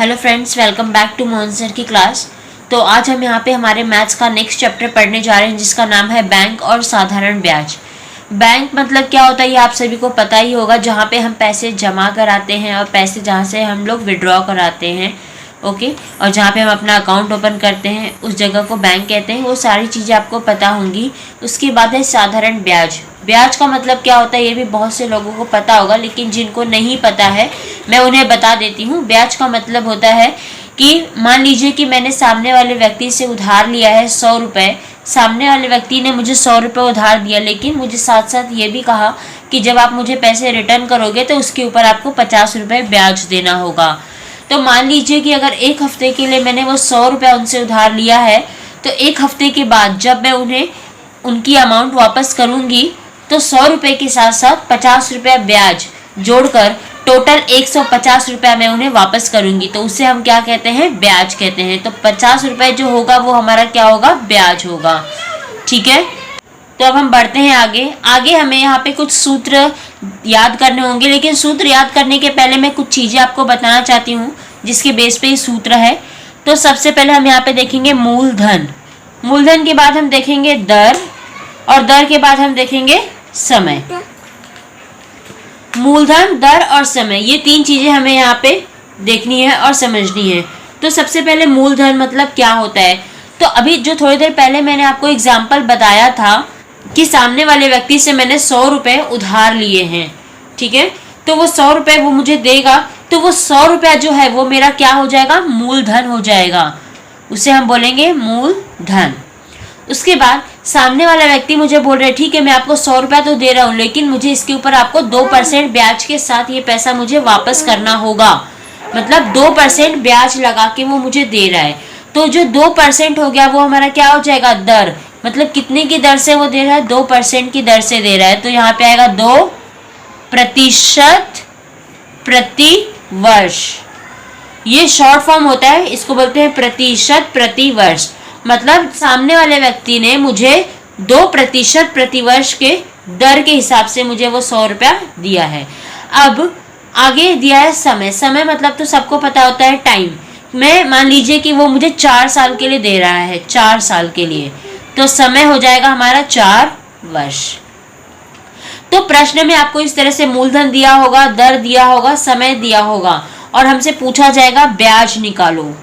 Hello friends, welcome back to Mohan sir की class. तो आज हम यहाँ पे हमारे मैथ्स का नेक्स्ट चैप्टर पढ़ने जा रहे हैं जिसका नाम है बैंक और साधारण ब्याज। बैंक मतलब क्या होता है ये आप सभी को पता ही होगा, जहाँ पे हम पैसे जमा कराते हैं और पैसे जहाँ से हम लोग विड्रॉ कराते हैं। ओके, और जहाँ पे हम अपना अकाउंट ओपन करते हैं उस जगह को बैंक कहते हैं। वो सारी चीज़ें आपको पता होंगी। उसके बाद है साधारण ब्याज। ब्याज का मतलब क्या होता है ये भी बहुत से लोगों को पता होगा, लेकिन जिनको नहीं पता है मैं उन्हें बता देती हूँ। ब्याज का मतलब होता है कि मान लीजिए कि मैंने सामने वाले व्यक्ति से उधार लिया है 100 रुपये। सामने वाले व्यक्ति ने मुझे 100 रुपये उधार दिया, लेकिन मुझे साथ साथ ये भी कहा कि जब आप मुझे पैसे रिटर्न करोगे तो उसके ऊपर आपको 50 रुपये ब्याज देना होगा। तो मान लीजिए कि अगर एक हफ्ते के लिए मैंने वो 100 रुपये उनसे उधार लिया है, तो एक हफ्ते के बाद जब मैं उन्हें उनकी अमाउंट वापस करूँगी तो 100 रुपये के साथ साथ 50 रुपये ब्याज जोड़कर टोटल 150 रुपया मैं उन्हें वापस करूँगी। तो उसे हम क्या कहते हैं? ब्याज कहते हैं। तो 50 रुपये जो होगा वो हमारा क्या होगा? ब्याज होगा। ठीक है, तो अब हम बढ़ते हैं आगे हमें यहाँ पे कुछ सूत्र याद करने होंगे, लेकिन सूत्र याद करने के पहले मैं कुछ चीज़ें आपको बताना चाहती हूँ जिसके बेस पे ये सूत्र है। तो सबसे पहले हम यहाँ पे देखेंगे मूलधन। मूलधन के बाद हम देखेंगे दर, और दर के बाद हम देखेंगे समय। मूलधन, दर और समय, ये तीन चीज़ें हमें यहाँ पे देखनी है और समझनी है। तो सबसे पहले मूलधन मतलब क्या होता है? तो अभी जो थोड़ी देर पहले मैंने आपको एग्जाम्पल बताया था कि सामने वाले व्यक्ति से मैंने 100 रुपये उधार लिए हैं। ठीक है, तो वो 100 रुपये वो मुझे देगा, तो वो 100 रुपया जो है वो मेरा क्या हो जाएगा? मूलधन हो जाएगा। उसे हम बोलेंगे मूलधन। उसके बाद सामने वाला व्यक्ति मुझे बोल रहा है ठीक है मैं आपको 100 रुपया तो दे रहा हूँ, लेकिन मुझे इसके ऊपर आपको 2% ब्याज के साथ ये पैसा मुझे वापस करना होगा। मतलब 2% ब्याज लगा के वो मुझे दे रहा है। तो जो 2% हो गया वो हमारा क्या हो जाएगा? दर। मतलब कितने की दर से वो दे रहा है? 2% की दर से दे रहा है। तो यहाँ पे आएगा 2% प्रति वर्ष। ये शॉर्ट फॉर्म होता है, इसको बोलते हैं प्रतिशत प्रति वर्ष। मतलब सामने वाले व्यक्ति ने मुझे 2% प्रति वर्ष के दर के हिसाब से मुझे वो 100 रुपया दिया है। अब आगे दिया है समय। समय मतलब तो सबको पता होता है टाइम। मैं मान लीजिए कि वो मुझे 4 साल के लिए दे रहा है, 4 साल के लिए, तो समय हो जाएगा हमारा 4 वर्ष। तो प्रश्न में आपको इस तरह से मूलधन दिया होगा, दर दिया होगा, समय दिया होगा, और हमसे पूछा जाएगा ब्याज निकालो।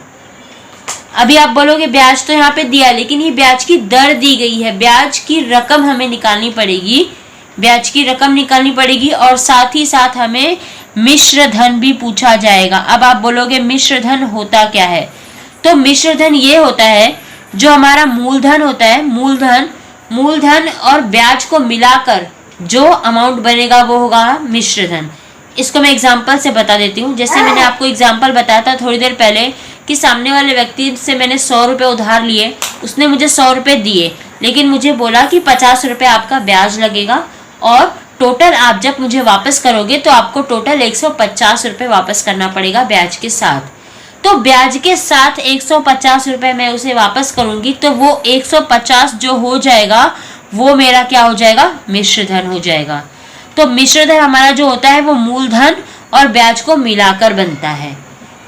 अभी आप बोलोगे ब्याज तो यहाँ पे दिया, लेकिन ये ब्याज की दर दी गई है। ब्याज की रकम हमें निकालनी पड़ेगी, ब्याज की रकम निकालनी पड़ेगी, और साथ ही साथ हमें मिश्र धन भी पूछा जाएगा। अब आप बोलोगे मिश्र धन होता क्या है? तो मिश्र धन ये होता है जो हमारा मूलधन होता है, मूलधन और ब्याज को मिलाकर जो अमाउंट बनेगा वो होगा मिश्र धन। इसको मैं एग्जाम्पल से बता देती हूँ। जैसे मैंने आपको एग्जाम्पल बताया था थोड़ी देर पहले कि सामने वाले व्यक्ति से मैंने 100 रुपये उधार लिए, उसने मुझे 100 रुपये दिए, लेकिन मुझे बोला कि 50 रुपये आपका ब्याज लगेगा, और टोटल आप जब मुझे वापस करोगे तो आपको टोटल 150 रुपये वापस करना पड़ेगा ब्याज के साथ। तो ब्याज के साथ 150 रुपये मैं उसे वापस करूंगी, तो वो 150 जो हो जाएगा वो मेरा क्या हो जाएगा? मिश्र धन हो जाएगा। तो मिश्र धन हमारा जो होता है वो मूलधन और ब्याज को मिलाकर बनता है।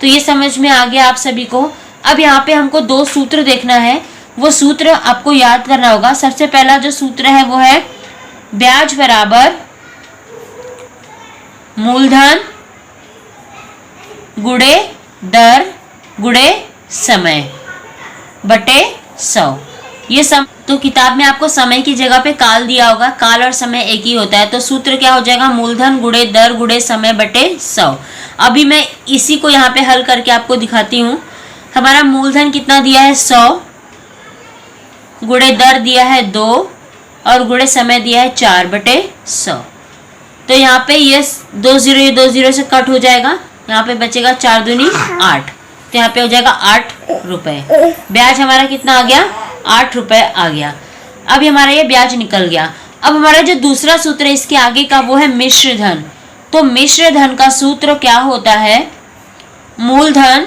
तो ये समझ में आ गया आप सभी को। अब यहाँ पे हमको 2 सूत्र देखना है, वो सूत्र आपको याद करना होगा। सबसे पहला जो सूत्र है वो है ब्याज बराबर मूलधन गुणे दर गुणे समय बटे 100। ये तो किताब में आपको समय की जगह पे काल दिया होगा, काल और समय एक ही होता है। तो सूत्र क्या हो जाएगा? मूलधन गुणे दर गुणे समय बटे 100। अभी मैं इसी को यहाँ पे हल करके आपको दिखाती हूँ। हमारा मूलधन कितना दिया है? 100, गुणे दर दिया है 2, और गुणे समय दिया है 4 बटे 100। तो यहाँ पे ये 2 0 से कट हो जाएगा, यहाँ पे बचेगा 4 दूनी 8, तो यहाँ पे हो जाएगा 8 रुपये। ब्याज हमारा कितना आ गया? 8 रुपये आ गया। अब हमारा ये ब्याज निकल गया। अब हमारा जो दूसरा सूत्र है इसके आगे का वो है मिश्र धन। तो मिश्र धन का सूत्र क्या होता है? मूलधन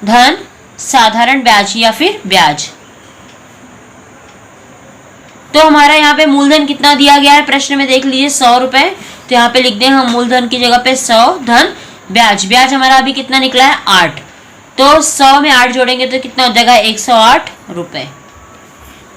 धन साधारण ब्याज या फिर ब्याज। तो हमारा यहाँ पे मूलधन कितना दिया गया है प्रश्न में देख लीजिए? 100 रुपये। तो यहाँ पे लिख दें हम मूलधन की जगह पे 100 धन ब्याज, ब्याज हमारा अभी कितना निकला है 8, तो 100 में 8 जोड़ेंगे तो कितना हो जाएगा 108 रुपए।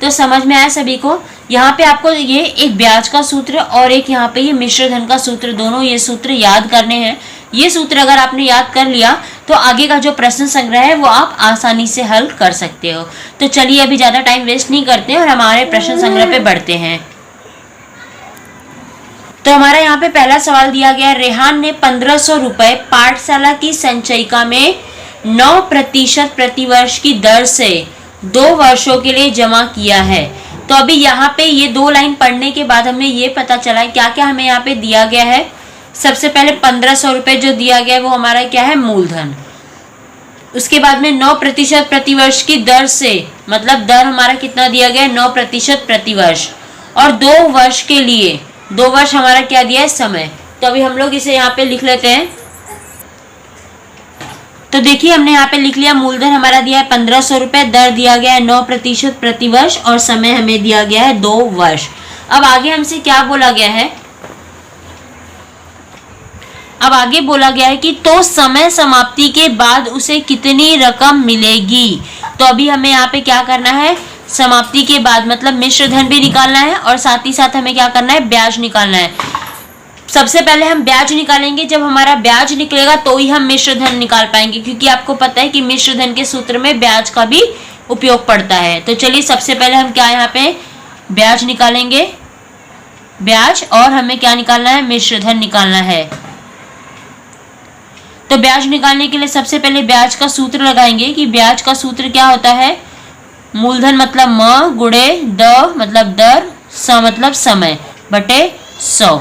तो समझ में आया सभी को। यहाँ पे आपको ये एक ब्याज का सूत्र और एक यहाँ पे ये मिश्र धन का सूत्र, दोनों ये सूत्र याद करने हैं। ये सूत्र अगर आपने याद कर लिया तो आगे का जो प्रश्न संग्रह है वो आप आसानी से हल कर सकते हो। तो चलिए अभी ज्यादा टाइम वेस्ट नहीं करते और हमारे प्रश्न संग्रह पे बढ़ते हैं। तो हमारा यहाँ पे पहला सवाल दिया गया है, रेहान ने 1500 रुपए पाठशाला की संचयिका में 9% प्रतिवर्ष की दर से 2 वर्षों के लिए जमा किया है। तो अभी यहाँ पे ये 2 लाइन पढ़ने के बाद हमें ये पता चला है क्या क्या हमें यहाँ पे दिया गया है। सबसे पहले 1500 रुपए जो दिया गया है वो हमारा क्या है, मूलधन। उसके बाद में 9% प्रतिवर्ष की दर से, मतलब दर हमारा कितना दिया गया है 9% प्रतिवर्ष, और 2 वर्ष के लिए, 2 वर्ष हमारा क्या दिया है, समय। तो अभी हम लोग इसे यहाँ पे लिख लेते हैं। तो देखिए हमने यहाँ पे लिख लिया, मूलधन हमारा दिया है 1500 रुपए, दर दिया गया है 9% प्रतिवर्ष और समय हमें दिया गया है 2 वर्ष। अब आगे हमसे क्या बोला गया है, अब आगे बोला गया है कि तो समय समाप्ति के बाद उसे कितनी रकम मिलेगी। तो अभी हमें यहाँ पे क्या करना है, समाप्ति के बाद मतलब मिश्र धन भी निकालना है और साथ ही साथ हमें क्या करना है, ब्याज निकालना है। सबसे पहले हम ब्याज निकालेंगे, जब हमारा ब्याज निकलेगा तो ही हम मिश्र धन निकाल पाएंगे, क्योंकि आपको पता है कि मिश्र धन के सूत्र में ब्याज का भी उपयोग पड़ता है। तो चलिए सबसे पहले हम क्या यहाँ पे ब्याज निकालेंगे, ब्याज, और हमें क्या निकालना है, मिश्र धन निकालना है। तो ब्याज निकालने के लिए सबसे पहले ब्याज का सूत्र लगाएंगे कि ब्याज का सूत्र क्या होता है, मूलधन मतलब म गुणे द मतलब दर, स मतलब समय, बटे 100।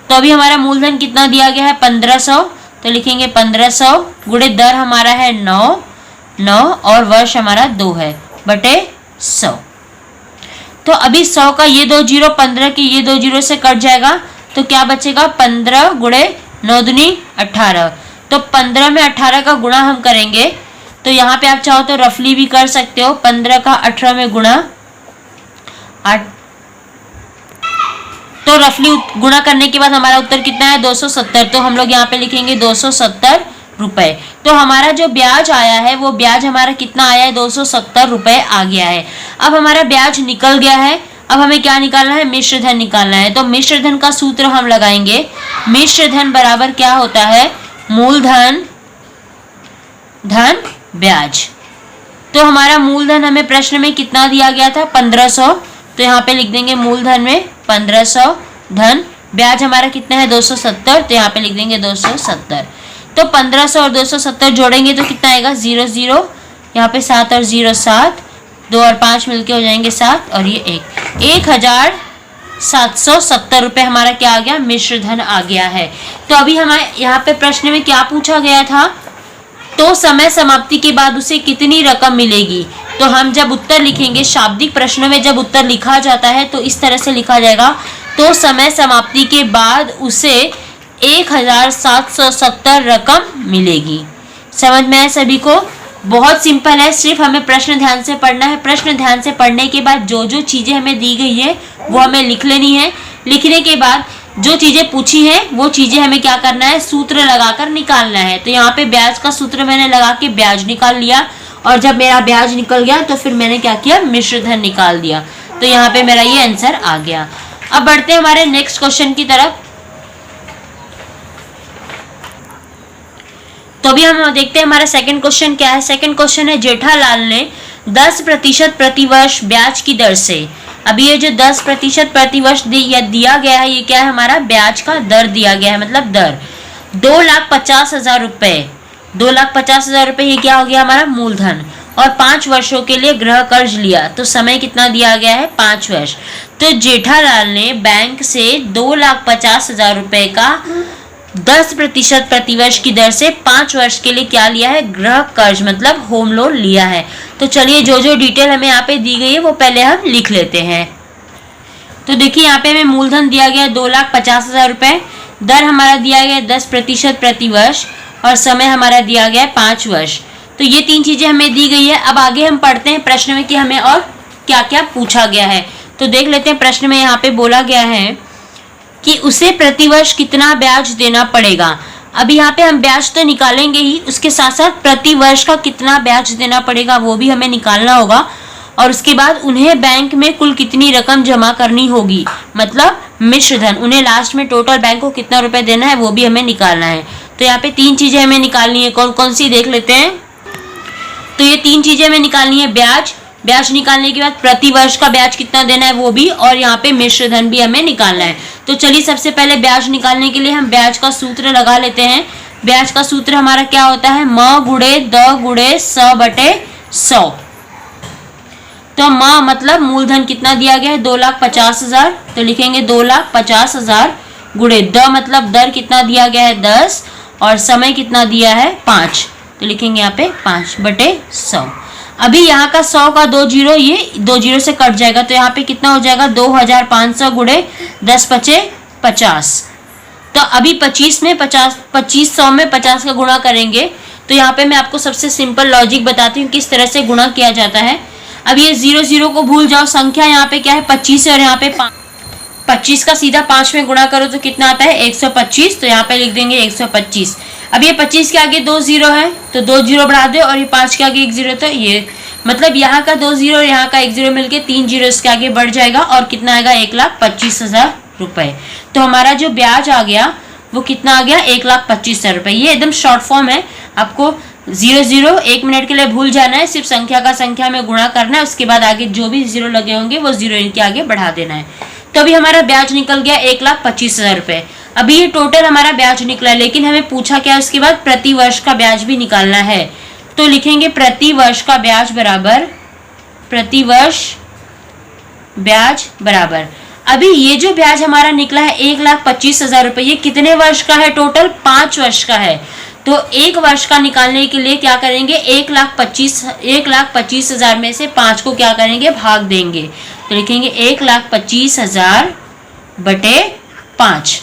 तो अभी हमारा मूलधन कितना दिया गया है 1500, तो लिखेंगे 1500 गुणे दर हमारा है 9 और वर्ष हमारा 2 है, बटे 100। तो अभी 100 का ये 2 जीरो, 15 की ये 2 जीरो से कट जाएगा, तो क्या बचेगा 15 गुणे 9 दूनी 18। तो 15 में 18 का गुणा हम करेंगे, तो यहाँ पे आप चाहो तो रफली भी कर सकते हो, 15 का 18 में गुणा 8, तो रफली गुणा करने के बाद हमारा उत्तर कितना है 270। तो हम लोग यहाँ पे लिखेंगे 270 रुपए। तो हमारा जो ब्याज आया है वो ब्याज हमारा कितना आया है, 270 रुपए आ गया है। अब हमारा ब्याज निकल गया है, अब हमें क्या निकालना है, मिश्र धन निकालना है। तो मिश्र धन का सूत्र हम लगाएंगे, मिश्र धन बराबर क्या होता है, मूलधन धन ब्याज। तो हमारा मूलधन हमें प्रश्न में कितना दिया गया था 1500, तो यहाँ पे लिख देंगे मूलधन में 1500 धन ब्याज हमारा कितना है 270, तो यहाँ पे लिख देंगे 270। तो 1500 और 270 जोड़ेंगे तो कितना आएगा 0 0, यहाँ पे 7 और 0 7, 2 और 5 मिलके हो जाएंगे 7 और ये 1, 1770 रुपए हमारा क्या आ गया, मिश्र धन आ गया है। तो अभी हमारे यहाँ पे प्रश्न में क्या पूछा गया था, तो समय समाप्ति के बाद उसे कितनी रकम मिलेगी। तो हम जब उत्तर लिखेंगे, शाब्दिक प्रश्नों में जब उत्तर लिखा जाता है तो इस तरह से लिखा जाएगा, तो समय समाप्ति के बाद उसे 1770 रकम मिलेगी। समझ में आया सभी को, बहुत सिंपल है, सिर्फ हमें प्रश्न ध्यान से पढ़ना है। प्रश्न ध्यान से पढ़ने के बाद जो जो चीजें हमें दी गई है वो हमें लिख लेनी है। लिखने के बाद जो चीजें पूछी है वो चीजें हमें क्या करना है, सूत्र लगाकर निकालना है। तो यहाँ पे ब्याज का सूत्र मैंने लगा के ब्याज निकाल लिया, और जब मेरा ब्याज निकल गया तो फिर मैंने क्या किया, मिश्र धन निकाल दिया। तो यहाँ पे मेरा ये आंसर आ गया। अब बढ़ते हैं हमारे नेक्स्ट क्वेश्चन की तरफ। तो अभी हम देखते हैं हमारा सेकंड क्वेश्चन क्या है। सेकंड क्वेश्चन है, जेठालाल ने 10% प्रतिवर्ष ब्याज की दर से, अभी ये जो 10% प्रतिवर्ष दिया गया है ये क्या है, हमारा ब्याज का दर दिया गया है, मतलब दर 2,50,000 रुपए, 2,50,000 रुपए ये क्या हो गया हमारा मूलधन, और 5 वर्षों के लिए गृह कर्ज लिया। तो समय कितना दिया गया है 5 वर्ष। तो जेठालाल ने बैंक से 2,50,000 रुपए का 10% प्रतिवर्ष की दर से 5 वर्ष के लिए क्या लिया है, गृह कर्ज मतलब होम लोन लिया है। तो चलिए जो जो डिटेल हमें यहाँ पे दी गई है वो पहले हम लिख लेते हैं। तो देखिए यहाँ पे हमें मूलधन दिया गया 2,50,000 रुपए, दर हमारा दिया गया 10% प्रतिवर्ष, और समय हमारा दिया गया 5 वर्ष। तो ये 3 चीजें हमें दी गई है। अब आगे हम पढ़ते हैं प्रश्न में कि हमें और क्या क्या पूछा गया है। तो देख लेते हैं प्रश्न में यहाँ पे बोला गया है कि उसे प्रतिवर्ष कितना ब्याज देना पड़ेगा। अभी यहाँ पे हम ब्याज तो निकालेंगे ही, उसके साथ साथ प्रति वर्ष का कितना ब्याज देना पड़ेगा वो भी हमें निकालना होगा, और उसके बाद उन्हें बैंक में कुल कितनी रकम जमा करनी होगी, मतलब मिश्र धन, उन्हें लास्ट में टोटल बैंक को कितना रुपए देना है वो भी हमें निकालना है। तो यहाँ पे 3 चीजें हमें निकालनी है, कौन कौन सी देख लेते हैं। तो ये 3 चीजें हमें निकालनी है, ब्याज, ब्याज निकालने के बाद प्रति वर्ष का ब्याज कितना देना है वो भी, और यहाँ पे मिश्र धन भी हमें निकालना है। तो चलिए सबसे पहले ब्याज निकालने के लिए हम ब्याज का सूत्र लगा लेते हैं। ब्याज का सूत्र हमारा क्या होता है, म गुणे द गुणे स बटे 100। तो म मतलब मूलधन कितना दिया गया है 2,50,000, तो लिखेंगे 2,50,000 गुणे द मतलब दर कितना दिया गया है 10, और समय कितना दिया है 5, तो लिखेंगे यहाँ पे 5 बटे 100। अभी यहाँ का 100 का 2 जीरो, ये 2 जीरो से कट जाएगा, तो यहाँ पे कितना हो जाएगा 2,500 गुणे 10 बचे 50। तो अभी 25 में 50, 2500 में 50 का गुणा करेंगे। तो यहाँ पे मैं आपको सबसे सिंपल लॉजिक बताती हूँ किस तरह से गुणा किया जाता है। अब ये 0 को भूल जाओ, संख्या यहाँ पे क्या है 25 है, और यहाँ पे 25 का सीधा 5 में गुणा करो तो कितना आता है 125, तो यहाँ पे लिख देंगे 125। अब ये 25 के आगे 2 जीरो है, तो 2 जीरो बढ़ा दो, और ये 5 के आगे 1 जीरो, तो ये मतलब यहाँ का 2 जीरो और यहाँ का 1 जीरो मिलके 3 जीरो इसके आगे बढ़ जाएगा, और कितना आएगा 1,25,000 रुपए। तो हमारा जो ब्याज आ गया वो कितना आ गया 1,25,000 रुपए। ये एकदम शॉर्ट फॉर्म है, आपको 0 1 मिनट के लिए भूल जाना है, सिर्फ संख्या का संख्या में गुणा करना है, उसके बाद आगे जो भी जीरो लगे होंगे वो जीरो इनके आगे बढ़ा देना है। तो अभी हमारा ब्याज निकल गया 1,25,000 रुपए। अभी ये टोटल हमारा ब्याज निकला, लेकिन हमें पूछा क्या उसके बाद प्रति वर्ष का ब्याज भी निकालना है। तो लिखेंगे प्रति वर्ष का ब्याज बराबर, प्रति वर्ष ब्याज बराबर, अभी ये जो ब्याज हमारा निकला है 1,25,000 रुपए, ये कितने वर्ष का है टोटल 5 वर्ष का है। तो 1 वर्ष का निकालने के लिए क्या करेंगे 1,25,000 में से 5 को क्या करेंगे भाग देंगे, तो लिखेंगे 1,25,000 बटे 5।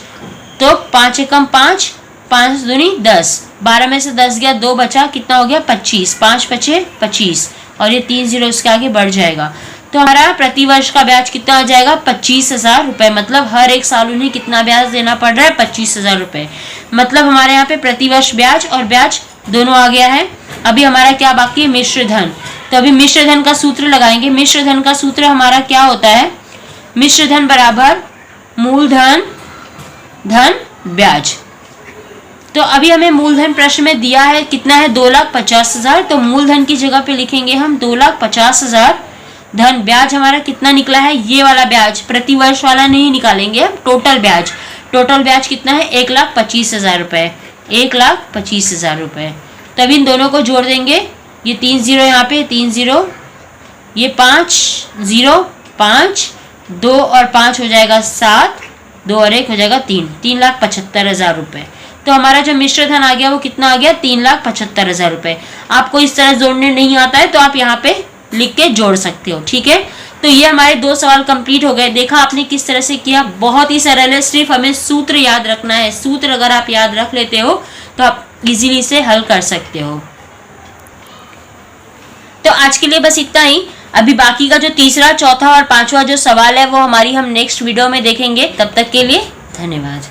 तो 5 एकम 5, 5 दूनी 10, 12 में से 10 गया, 2 बचा, कितना हो गया 25, 5 बचे 25, और ये 3 जीरो इसके आगे बढ़ जाएगा। तो हमारा प्रति वर्ष का ब्याज कितना हो जाएगा 25,000 रुपए, मतलब हर एक साल उन्हें कितना ब्याज देना पड़ रहा है 25,000 रुपए। मतलब हमारे यहाँ पे प्रति वर्ष ब्याज और ब्याज दोनों आ गया है। अभी हमारा क्या बाकी है मिश्र धन। तो अभी मिश्र धन का सूत्र लगाएंगे। मिश्र धन का सूत्र हमारा क्या होता है, मिश्र धन बराबर मूलधन धन ब्याज। तो अभी हमें मूलधन प्रश्न में दिया है कितना है 2,50,000, तो मूलधन की जगह पे लिखेंगे हम 2,50,000 धन ब्याज हमारा कितना निकला है, ये वाला ब्याज प्रति वर्ष वाला नहीं निकालेंगे हम, टोटल ब्याज। टोटल ब्याज कितना है 1,25,000 रुपए, 1,25,000 रुपए। तब इन दोनों को जोड़ देंगे, ये 3 जीरो यहाँ पे 3 जीरो, ये 5 जीरो 5, 2 और 5 हो जाएगा 7, 2 और 1 हो जाएगा 3, 3,75,000 रुपए। तो हमारा जो मिश्र धन आ गया वो कितना आ गया 3,75,000 रुपए। आपको इस तरह जोड़ने नहीं आता है तो आप यहाँ पे लिख के जोड़ सकते हो, ठीक है। तो ये हमारे 2 सवाल कंप्लीट हो गए। देखा आपने किस तरह से किया, बहुत ही सरल है, सिर्फ हमें सूत्र याद रखना है। सूत्र अगर आप याद रख लेते हो तो आप इजीली से हल कर सकते हो। तो आज के लिए बस इतना ही। अभी बाकी का जो तीसरा, चौथा और पांचवा जो सवाल है वो हम नेक्स्ट वीडियो में देखेंगे। तब तक के लिए धन्यवाद।